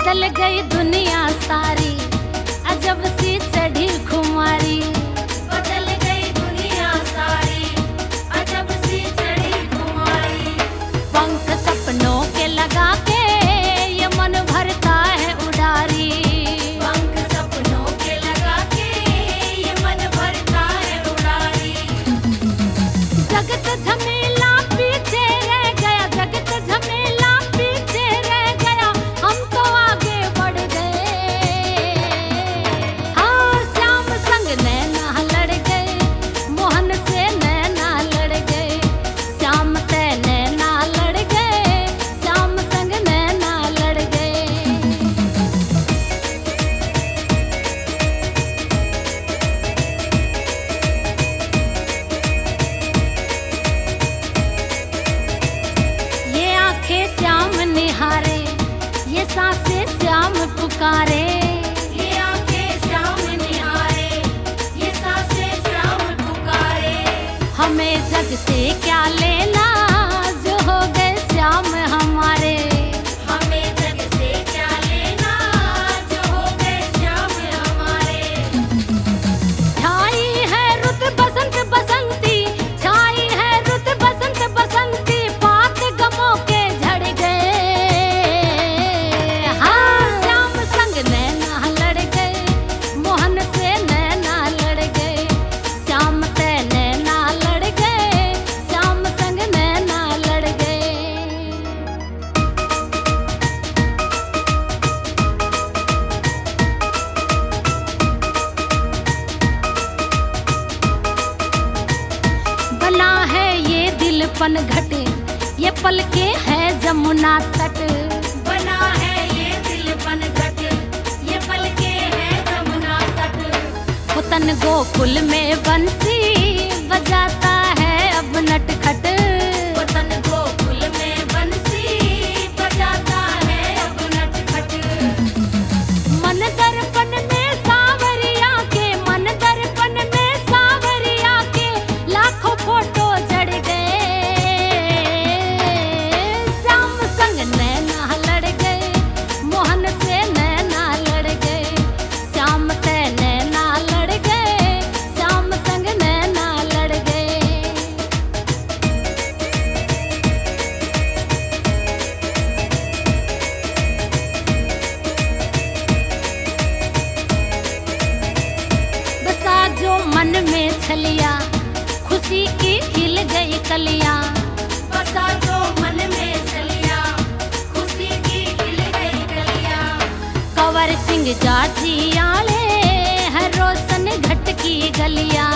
बदल गई दुनिया सारी, अजब सी चढ़ी खुमारी। बदल गई दुनिया सारी, अजब सी चढ़ी खुमारी। पंख सपनों के लगा के ये मन भरता है उडारी। पंख सपनों के लगा के ये मन भरता है उडारी। जगत झमेला पीछे रह गया, जगत झमेला पीछे रह गया, हम तो आगे बढ़ गए। हाँ, श्याम संग नैना लड़ गए, मोहन से नैना लड़ गए। श्याम ते नैना लड़ गए, श्याम संग नैना लड़ गए। ये आंखें श्याम निहारे, ये सांसें श्याम पुकारे। ये आंखें श्याम निहारे, ये सांसें श्याम पुकारे। हमें जग से क्या लेना, जो हो गए श्याम हमारे। हमें जग से क्या लेना, जो हो गए श्याम हमारे। छाई है रुत बसंत बसंती, छाई है रुत बसंत बसंती, पात गमों के झड़ गए। हाँ, श्याम संग नैना लड़ गए, मोहन से नैना लड़ गए। श्याम ते नैना लड़ गए, श्याम संग नैना लड़ गए। बना है ये दिलपन घटे, ये पलके है जमुना तट। बना है ये दिलपन घट, ये पलके है जमुना तट। पुतन गोकुल में बंसी बजाता है अब नटखट। वतन गोकुल में बंसी बजाता है अब नटखट। मन दर्पण में सावरिया के, मन दर्पण में सावरिया के, लाखों फोटो जड़ गए। श्याम संग नैना लड़ गए, मोहन से नैना लड़ गए। श्याम ते नैना लड़ गए, श्याम संग नैना लड़ गए। बसा जो मन में छलिया, खुशी की खिल गई कलियां। बसा जो मन में चलिया, खुशी की खिल गई कलियां। कंवर सिंह जाजी आले है रोशन घट की गलियां।